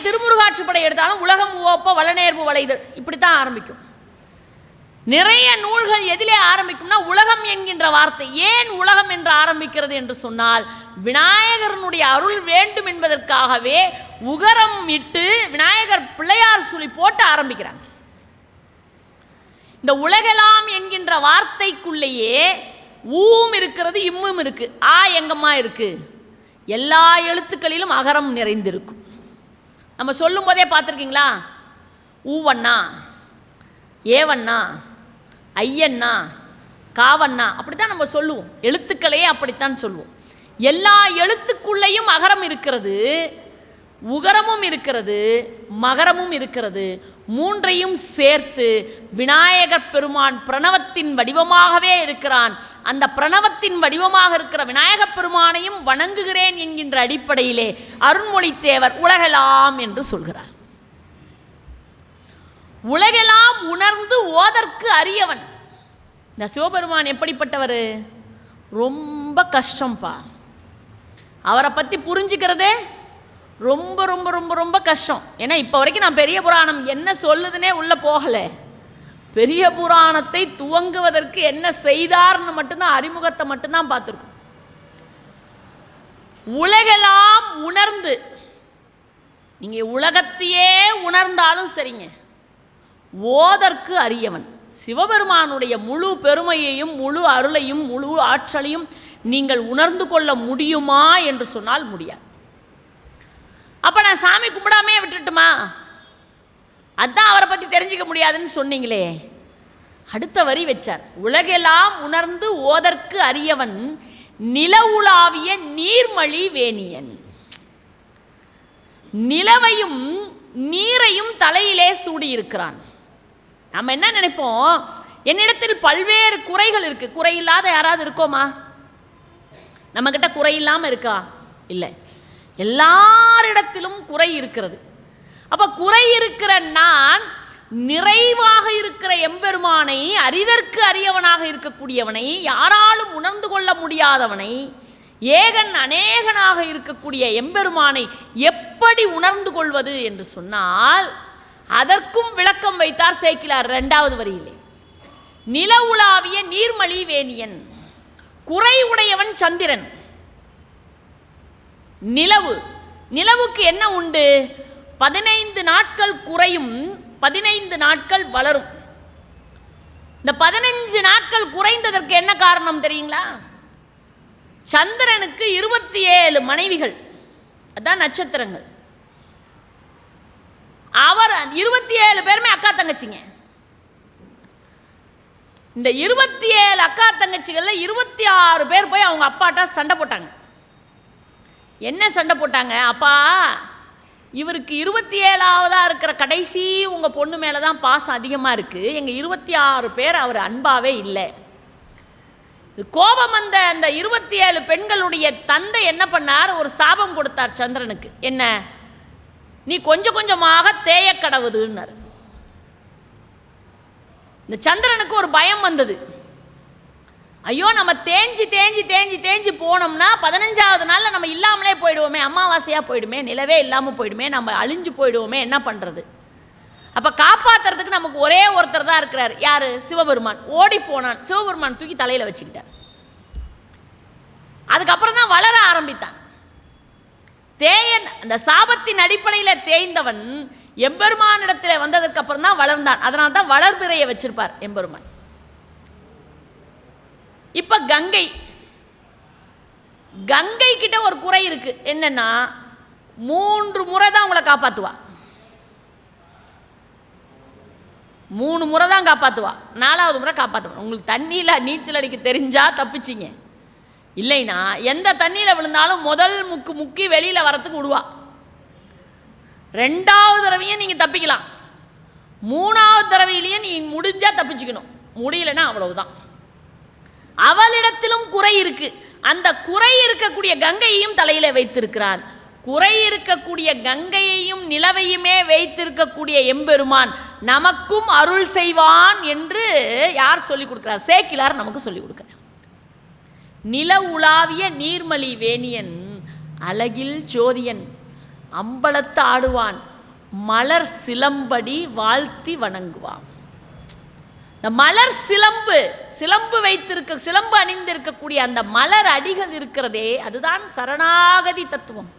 திருமுருகாற்றுப்படை எடுத்தாலும் உலகம் ஓப்ப வளநேர்வு வளைதல் இப்படித்தான் ஆரம்பிக்கும். நிறைய நூல்கள் எதிலே ஆரம்பிக்கும்னா உலகம் என்கின்ற வார்த்தை. ஏன் உலகம் என்று ஆரம்பிக்கிறது என்று சொன்னால், விநாயகரனுடைய அருள் வேண்டும் என்பதற்காகவே உகரம் இட்டு விநாயகர் பிள்ளையார் சொல்லி போட்டு ஆரம்பிக்கிறாங்க. இந்த உலகெல்லாம் என்கின்ற வார்த்தைக்குள்ளேயே ஊம் இருக்கிறது, இம்மும் இருக்கு, ஆ எங்கம்மா இருக்கு. எல்லா எழுத்துக்களிலும் அகரம் நிறைந்திருக்கும். நம்ம சொல்லும் போதே பார்த்துருக்கீங்களா? ஊவண்ணா, ஏவண்ணா, ஐயண்ணா, காவண்ணா, அப்படித்தான் நம்ம சொல்லுவோம். எழுத்துக்களையே அப்படித்தான் சொல்லுவோம். எல்லா எழுத்துக்குள்ளேயும் அகரம் இருக்கிறது, உகரமும் இருக்கிறது, மகரமும் இருக்கிறது. மூன்றையும் சேர்த்து விநாயகர் பெருமான் பிரணவத்தின் வடிவமாகவே இருக்கிறான். அந்த பிரணவத்தின் வடிவமாக இருக்கிற விநாயகப் பெருமானையும் வணங்குகிறேன் என்கின்ற அடிப்படையிலே அருண்மொழித்தேவர் உலகெல்லாம் என்று சொல்கிறார். உலகெல்லாம் உணர்ந்து ஓதற்கு அரியவன். இந்த சிவபெருமான் எப்படிப்பட்டவர்? ரொம்ப கஷ்டம்பா. அவரை பற்றி புரிஞ்சுக்கிறதே ரொம்ப ரொம்ப ரொம்ப ரொம்ப கஷ்டம். ஏன்னா இப்போ வரைக்கும் நான் பெரிய புராணம் என்ன சொல்லுதுன்னே உள்ளே போகலை. பெரிய புராணத்தை துவங்குவதற்கு என்ன செய்தார்னு மட்டும்தான், அறிமுகத்தை மட்டும்தான் பார்த்துருக்கோம். உலகெல்லாம் உணர்ந்து, நீங்கள் உலகத்தையே உணர்ந்தாலும் சரிங்க, ஓதற்கு அரியவன். சிவபெருமானுடைய முழு பெருமையையும் முழு அருளையும் முழு ஆற்றலையும் நீங்கள் உணர்ந்து கொள்ள முடியுமா என்று சொன்னால் முடியாது. அப்போ நான் சாமி கும்பிடாமே விட்டுட்டுமா? அதான் அவரை பற்றி தெரிஞ்சிக்க முடியாதுன்னு சொன்னீங்களே. அடுத்த வரி வச்சார், உலகெல்லாம் உணர்ந்து ஓதற்கு அரியவன் நில உலாவிய நீர்மலி வேணியன். நிலவையும் நீரையும் தலையிலே சூடியிருக்கிறான். நம்ம என்ன நினைப்போம், என்னிடத்தில் பல்வேறு குறைகள் இருக்கு. குறையில்லாத யாராவது இருக்கோமா? நம்மக்கிட்ட குறை இல்லாமல் இருக்கா? இல்லை, எல்லாரிடத்திலும் குறை இருக்கிறது. அப்போ குறை இருக்கிற நான் நிறைவாக இருக்கிற எம்பெருமானை, அரிதற்கு அரியவனாக இருக்கக்கூடியவனை, யாராலும் உணர்ந்து கொள்ள முடியாதவனை, ஏகன் அநேகனாக இருக்கக்கூடிய எம்பெருமானை எப்படி உணர்ந்து கொள்வது என்று சொன்னால், அதற்கும் விளக்கம் வைத்தார் சேக்கிலார் 2வது வரியிலே. நில உலாவிய நீர்மலி வேணியன். குறை உடையவன் சந்திரன். நிலவு, நிலவுக்கு என்ன உண்டு? 15 நாட்கள் குறையும், 15 நாட்கள் வளரும். இந்த 15 நாட்கள் குறைந்ததற்கு என்ன காரணம் தெரியுங்களா? சந்திரனுக்கு 27 மனைவிகள், அதான் நட்சத்திரங்கள். அவர் 27 பேருமே அக்கா தங்கச்சிங்க. இந்த 27 அக்கா தங்கச்சிகள்ல 26 பேர் போய் அவங்க அப்பாட்ட சண்டை போட்டாங்க. என்ன சண்டை போட்டாங்க? அப்பா, இவருக்கு 27ஆவதா இருக்கிற கடைசி உங்கள் பொண்ணு மேலே தான் பாசம் அதிகமாக இருக்குது. எங்கள் 26 பேர் அவர் அன்பாவே இல்லை. கோபம் வந்த அந்த 27 பெண்களுடைய தந்தை என்ன பண்ணார்? ஒரு சாபம் கொடுத்தார் சந்திரனுக்கு. என்ன? நீ கொஞ்சம் கொஞ்சமாக தேய கடவுதுன்னார். இந்த சந்திரனுக்கு ஒரு பயம் வந்தது. ஐயோ, நம்ம தேஞ்சி தேஞ்சி தேஞ்சி தேஞ்சி போனோம்னா 15ஆவது நாளில் நம்ம இல்லாமலே போயிடுவோமே, அமாவாசையாக போயிடுமே, நிலவே இல்லாமல் போயிடுமே, நம்ம அழிஞ்சு போயிடுவோமே, என்ன பண்ணுறது? அப்போ காப்பாற்றுறதுக்கு நமக்கு ஒரே ஒருத்தர் தான் இருக்கிறார். யார்? சிவபெருமான். ஓடி போனான். சிவபெருமான் தூக்கி தலையில் வச்சுக்கிட்டார். அதுக்கப்புறம் தான் வளர ஆரம்பித்தான். தேயன் அந்த சாபத்தின் அடிப்படையில் தேய்ந்தவன் எம்பெருமானிடத்தில் வந்ததற்கு அப்புறம் தான் வளர்ந்தான். அதனால தான் வளர்பிறையை வச்சிருப்பார் எம்பெருமான். இப்ப கங்கை, கங்கை கிட்ட ஒரு குறை இருக்கு. என்னன்னா, 3 முறை தான் உங்களை காப்பாத்துவா. 3 முறை தான் காப்பாத்துவா. 4வது முறை காப்பாற்றுவா. உங்களுக்கு தண்ணியில் நீச்சல் அடிக்க தெரிஞ்சா தப்பிச்சிங்க, இல்லைன்னா எந்த தண்ணியில் விழுந்தாலும் முதல் முக்கி வெளியில் வரத்துக்கு விடுவா. 2வது தடவையும் நீங்கள் தப்பிக்கலாம். 3வது தடவையிலையும் நீ முடிஞ்சா தப்பிச்சுக்கணும். முடியலைன்னா அவ்வளவுதான். அவளிடத்திலும் குறை இருக்கு. அந்த குறை இருக்கக்கூடிய கங்கையையும் தலையில வைத்திருக்கிறான். குறை இருக்கக்கூடிய கங்கையையும் நிலவையுமே வைத்திருக்கக்கூடிய எம்பெருமான் நமக்கும் அருள் செய்வான் என்று யார் சொல்லிக் கொடுக்கிறார்? சேக்கிலார் நமக்கு சொல்லிக் கொடுக்கிறார். நில உலாவிய நீர்மலி வேணியன், அழகில் ஜோதியன், அம்பலத்து ஆடுவான், மலர் சிலம்படி வாழ்த்தி வணங்குவான். இந்த மலர் சிலம்பு வைத்திருக்க, சிலம்பு அணிந்திருக்கக்கூடிய அந்த மலர் அடிகள் இருக்கிறதே, அதுதான் சரணாகதி தத்துவம்.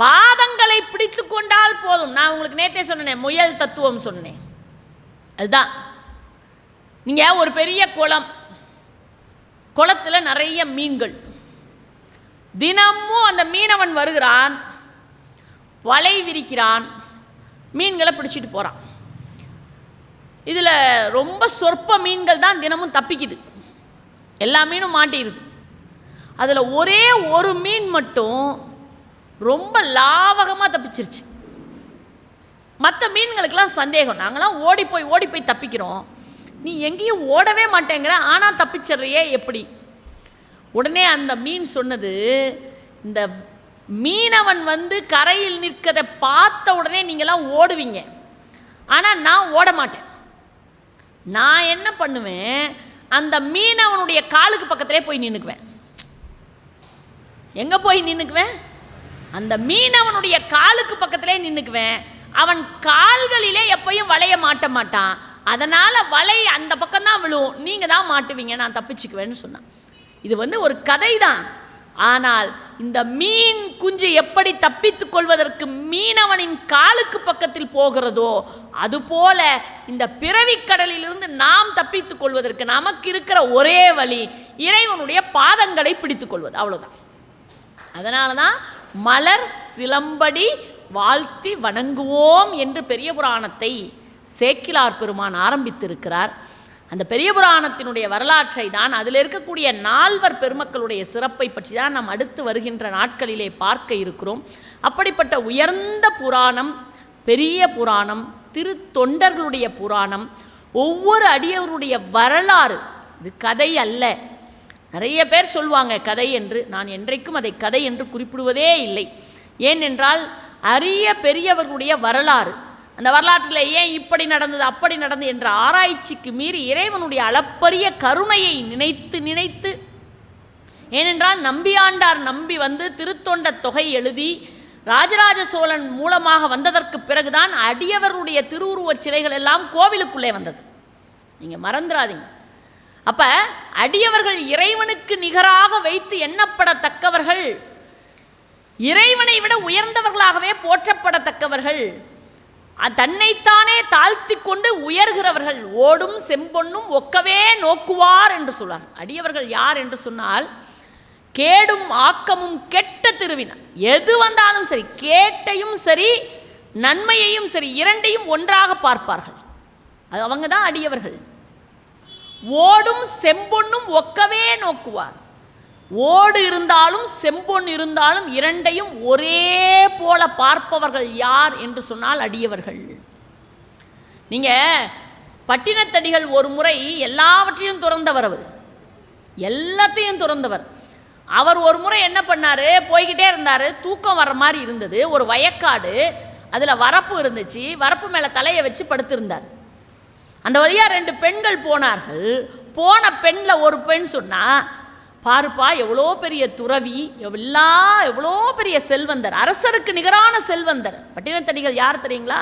பாதங்களை பிடித்து கொண்டால் போதும். நான் உங்களுக்கு நேத்தே சொன்னேன், முயல் தத்துவம் சொன்னேன். அதுதான். நீங்க ஒரு பெரிய குளத்துல நிறைய மீன்கள், தினமும் அந்த மீனவன் வருகிறான், வலை விரிக்கிறான், மீன்களை பிடிச்சிட்டு போறான். இதுல ரொம்ப சொற்ப மீன்கள் தான் தினமும் தப்பிக்குது, எல்லா மீனும் மாட்டிடுது. அதுல ஒரே ஒரு மீன் மட்டும் ரொம்ப லாவகமாக தப்பிச்சிருச்சு. மற்ற மீன்களுக்கெல்லாம் சந்தேகம், நாங்களாம் ஓடி போய் தப்பிக்கிறோம், நீ எங்கேயும் ஓடவே மாட்டேங்கிற, ஆனால் தப்பிச்சிட்றியே எப்படி? உடனே அந்த மீன் சொன்னது, இந்த மீனவன் வந்து கரையில் நிற்கிறத பார்த்த உடனே நீங்களாம் ஓடுவீங்க, ஆனால் நான் ஓட மாட்டேன். நான் என்ன பண்ணுவேன், அந்த மீனவனுடைய காலுக்கு பக்கத்திலே போய் நின்றுக்குவேன். எங்கே போய் நின்றுக்குவேன்? அந்த மீனவனுடைய காலுக்கு பக்கத்திலே நின்றுக்குவேன். அவன் கால்களிலே எப்பயும் வலைய மாட்ட மாட்டான், அதனால் வலை அந்த பக்கம்தான் விழுவும், நீங்கள் தான் மாட்டுவீங்க, நான் தப்பிச்சுக்குவேன்னு சொன்னான். இது வந்து ஒரு கதை தான். ஆனால் இந்த மீன் குஞ்சு எப்படி தப்பித்துக் கொள்வதற்கு மீனவனின் காலுக்கு பக்கத்தில் போகிறதோ, அதுபோல இந்த பிறவிக்கடலிலிருந்து நாம் தப்பித்துக் கொள்வதற்கு நமக்கு இருக்கிற ஒரே வழி இறைவனுடைய பாதங்களை பிடித்துக் கொள்வது, அவ்வளவுதான். அதனால தான் மலர் சிலம்படி வாழ்த்தி வணங்குவோம் என்று பெரிய புராணத்தை சேக்கிலார் பெருமான் ஆரம்பித்திருக்கிறார். அந்த பெரிய புராணத்தினுடைய வரலாற்றை தான், அதில் இருக்கக்கூடிய 4 பெருமக்களுடைய சிறப்பை பற்றி தான் நாம் அடுத்து வருகின்ற நாட்களிலே பார்க்க இருக்கிறோம். அப்படிப்பட்ட உயர்ந்த புராணம், பெரிய புராணம், திருத்தொண்டர்களுடைய புராணம், ஒவ்வொரு அடியவருடைய வரலாறு. இது கதை அல்ல. நிறைய பேர் சொல்லுவாங்க கதை என்று. நான் என்றைக்கும் அதை கதை என்று குறிப்பிடுவதே இல்லை. ஏனென்றால் அரிய பெரியவர்களுடைய வரலாறு, அந்த வரலாற்றில் ஏன் இப்படி நடந்தது அப்படி நடந்தது என்ற ஆராய்ச்சிக்கு மீறி இறைவனுடைய அளப்பரிய கருணையை நினைத்து நினைத்து, ஏனென்றால் நம்பியாண்டார் நம்பி வந்து திருத்தொண்ட தொகை எழுதி ராஜராஜ சோழன் மூலமாக வந்ததற்கு பிறகுதான் அடியவருடைய திருவுருவச் சிலைகள் எல்லாம் கோவிலுக்குள்ளே வந்தது. நீங்கள் மறந்துடாதீங்க. அப்ப அடியவர்கள் இறைவனுக்கு நிகராக வைத்து எண்ணப்படத்தக்கவர்கள், இறைவனை விட உயர்ந்தவர்களாகவே போற்றப்படத்தக்கவர்கள், தன்னைத்தானே தாழ்த்தி கொண்டு உயர்கிறவர்கள். ஓடும் செம்பொன்னும் ஒக்கவே நோக்குவார் என்று சொல்வார். அடியவர்கள் யார் என்று சொன்னால், கேடும் ஆக்கமும் கெட்ட திருவின எது வந்தாலும் சரி, கேட்டையும் சரி நன்மையையும் சரி இரண்டையும் ஒன்றாக பார்ப்பார்கள். அது அவங்க தான் அடியவர்கள். ஓடும் செம்பொன்னும் ஒக்கவே நோக்குவார். ஓடு இருந்தாலும் செம்பொன் இருந்தாலும் இரண்டையும் ஒரே போல பார்ப்பவர்கள் யார் என்று சொன்னால் அடியவர்கள். நீங்க பட்டினத்தடிகள் ஒரு முறை எல்லாவற்றையும் துறந்தவர், அவர் எல்லாத்தையும் துறந்தவர். அவர் ஒரு முறை என்ன பண்ணாரு, போய்கிட்டே இருந்தார், தூக்கம் வர்ற மாதிரி இருந்தது. ஒரு வயக்காடு, அதில் வரப்பு இருந்துச்சு, வரப்பு மேலே தலையை வச்சு படுத்திருந்தார். அந்த வழியாக 2 பெண்கள் போனார்கள். போன பெண்ணில் ஒரு பெண் சொன்னா, பாருப்பா எவ்வளோ பெரிய துறவி, எவ்வளோ பெரிய செல்வந்தர், அரசருக்கு நிகரான செல்வந்தர். பட்டினத்தடிகள் யார் தெரியுங்களா?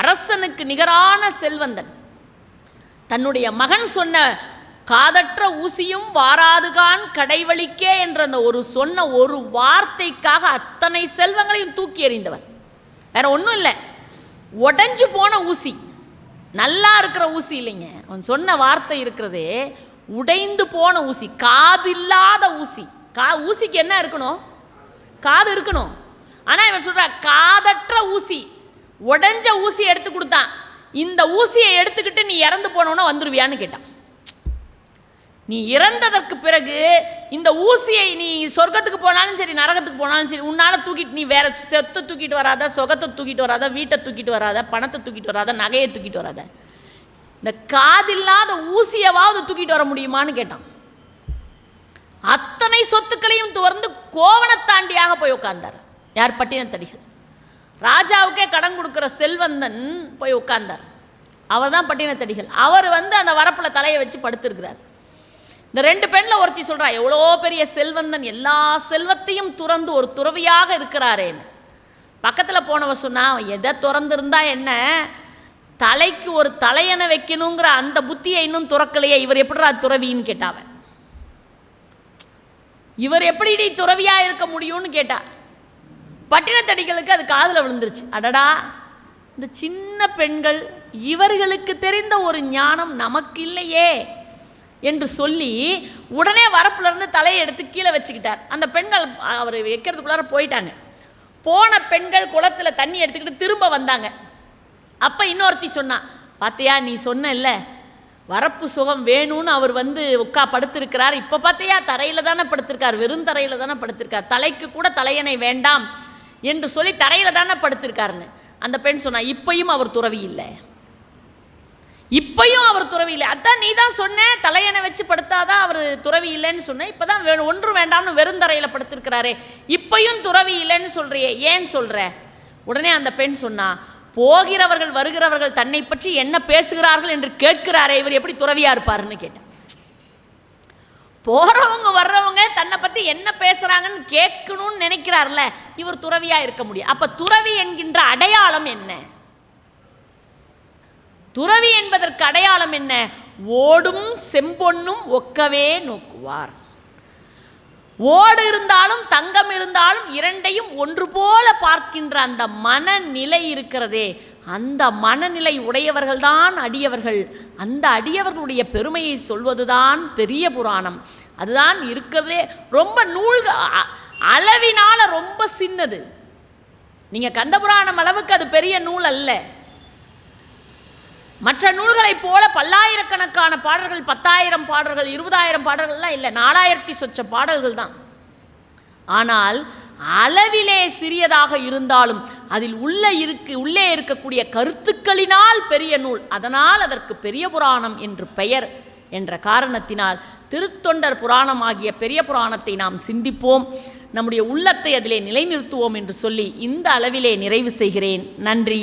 அரசனுக்கு நிகரான செல்வந்தன். தன்னுடைய மகன் சொன்ன காதற்ற ஊசியும் வாராதுகான் கடைவழிக்கே என்ற அந்த சொன்ன ஒரு வார்த்தைக்காக அத்தனை செல்வங்களையும் தூக்கி எறிந்தவர். வேற ஒன்றும் இல்லை, உடைஞ்சு போன ஊசி, நல்லா இருக்கிற ஊசி இல்லைங்க. அவன் சொன்ன வார்த்தை இருக்கிறதே உடைந்து போன ஊசி, காது இல்லாத ஊசி. ஊசிக்கு என்ன இருக்கணும்? காது இருக்கணும். ஆனால் இவர் சொல்ற காதற்ற ஊசி, உடைஞ்ச ஊசி எடுத்து கொடுத்தான். இந்த ஊசியை எடுத்துக்கிட்டு நீ இறந்து போனோன்னா வந்துருவியான்னு கேட்டான். நீ இறந்ததற்கு பிறகு இந்த ஊசியை நீ சொர்க்கத்துக்கு போனாலும் சரி நரகத்துக்கு போனாலும் சரி உன்னால் தூக்கிட்டு, நீ வேற சொத்தை தூக்கிட்டு வராத, சொகத்தை தூக்கிட்டு வராத, வீட்டை தூக்கிட்டு வராத, பணத்தை தூக்கிட்டு வராத, நகையை தூக்கிட்டு வராத, இந்த காதில்லாத ஊசியவாவது தூக்கிட்டு வர முடியுமான்னு கேட்டான். அத்தனை சொத்துக்களையும் துறந்து கோவணத்தாண்டியாக போய் உட்கார்ந்தார். யார்? பட்டினத்தடிகள். ராஜாவுக்கே கடன் கொடுக்குற செல்வந்தன் போய் உட்கார்ந்தார். அவர் தான் பட்டினத்தடிகள். அவர் அந்த வரப்பில் தலையை வச்சு படுத்திருக்கிறார். இந்த 2 பெண்ணில் ஒருத்தி சொல்றா, எவ்வளோ பெரிய செல்வந்தன், எல்லா செல்வத்தையும் துறந்து ஒரு துறவியாக இருக்கிறாரேன்னு. பக்கத்தில் போனவ சொன்னா, எதை திறந்துருந்தா என்ன, தலைக்கு ஒரு தலையணை வைக்கணுங்கிற அந்த புத்தியை இன்னும் துறக்கலையே, இவர் எப்படிடா துறவின்னு கேட்டாவ. இவர் எப்படி நீ துறவியா இருக்க முடியும்னு கேட்டா. பட்டினத்தடிகளுக்கு அது காதில் விழுந்துருச்சு. அடடா, இந்த சின்ன பெண்கள் இவர்களுக்கு தெரிந்த ஒரு ஞானம் நமக்கு இல்லையே என்று சொல்லி உடனே வரப்புலேருந்து தலையை எடுத்து கீழே வச்சுக்கிட்டார். அந்த பெண்கள் அவர் வைக்கிறதுக்குள்ளார போயிட்டாங்க. போன பெண்கள் குளத்தில் தண்ணி எடுத்துக்கிட்டு திரும்ப வந்தாங்க. அப்போ இன்னொருத்தி சொன்னா, பார்த்தியா நீ சொன்ன வரப்பு சுகம் வேணும்னு அவர் வந்து படுத்திருக்கிறார், இப்போ பார்த்தியா தரையில் தானே படுத்திருக்கார், வெறும் தரையில் தானே படுத்திருக்கார், தலைக்கு கூட தலையணை வேண்டாம் என்று சொல்லி தரையில் தானே படுத்திருக்காருன்னு. அந்த பெண் சொன்னா, இப்பையும் அவர் துறவி இல்லை, இப்பையும் அவர் துறவி இல்லை. அதான் நீ தான் சொன்ன தலையணை வச்சு படுத்தாதான் அவர் துறவி இல்லைன்னு சொன்ன, இப்போதான் ஒன்றும் வேண்டாம்னு வெறும் தரையில் படுத்திருக்கிறாரே, இப்பையும் துறவி இல்லைன்னு சொல்றியே, ஏன் சொல்ற? உடனே அந்த பெண் சொன்னா, போகிறவர்கள் வருகிறவர்கள் தன்னை பற்றி என்ன பேசுகிறார்கள் என்று கேட்கிறாரே, இவர் எப்படி துறவியா இருப்பாருன்னு கேட்டேன். போறவங்க வர்றவங்க தன்னை பத்தி என்ன பேசுறாங்கன்னு கேட்கணும்னு நினைக்கிறார்ல, இவர் துறவியா இருக்க முடியும். அப்ப துறவி என்கின்ற அடையாளம் என்ன? துறவி என்பதற்கு அடையாளம் என்ன? ஓடும் செம்பொன்னும் ஒக்கவே நோக்குவார். ஓடு இருந்தாலும் தங்கம் இருந்தாலும் இரண்டையும் ஒன்று போல பார்க்கின்ற அந்த மனநிலை இருக்கிறதே, அந்த மனநிலை உடையவர்கள்தான் அடியவர்கள். அந்த அடியவர்களுடைய பெருமையை சொல்வதுதான் பெரிய புராணம். அதுதான் இருக்கிறதே ரொம்ப நூல்கள் அளவினால ரொம்ப சின்னது. நீங்க கந்தபுராணம் அளவுக்கு அது பெரிய நூல் அல்ல. மற்ற நூல்களைப் போல பல்லாயிரக்கணக்கான பாடல்கள், 10,000 பாடல்கள், 20,000 பாடல்கள்லாம் இல்லை, 4000 சொச்ச பாடல்கள் தான். ஆனால் அளவிலே சிறியதாக இருந்தாலும் அதில் உள்ளே இருக்கக்கூடிய கருத்துக்களினால் பெரிய நூல். அதனால் அதற்கு பெரிய புராணம் என்று பெயர் என்ற காரணத்தினால் திருத்தொண்டர் புராணமாகிய பெரிய புராணத்தை நாம் சிந்திப்போம், நம்முடைய உள்ளத்தை அதிலே நிலைநிறுத்துவோம் என்று சொல்லி இந்த அளவிலே நிறைவு செய்கிறேன். நன்றி.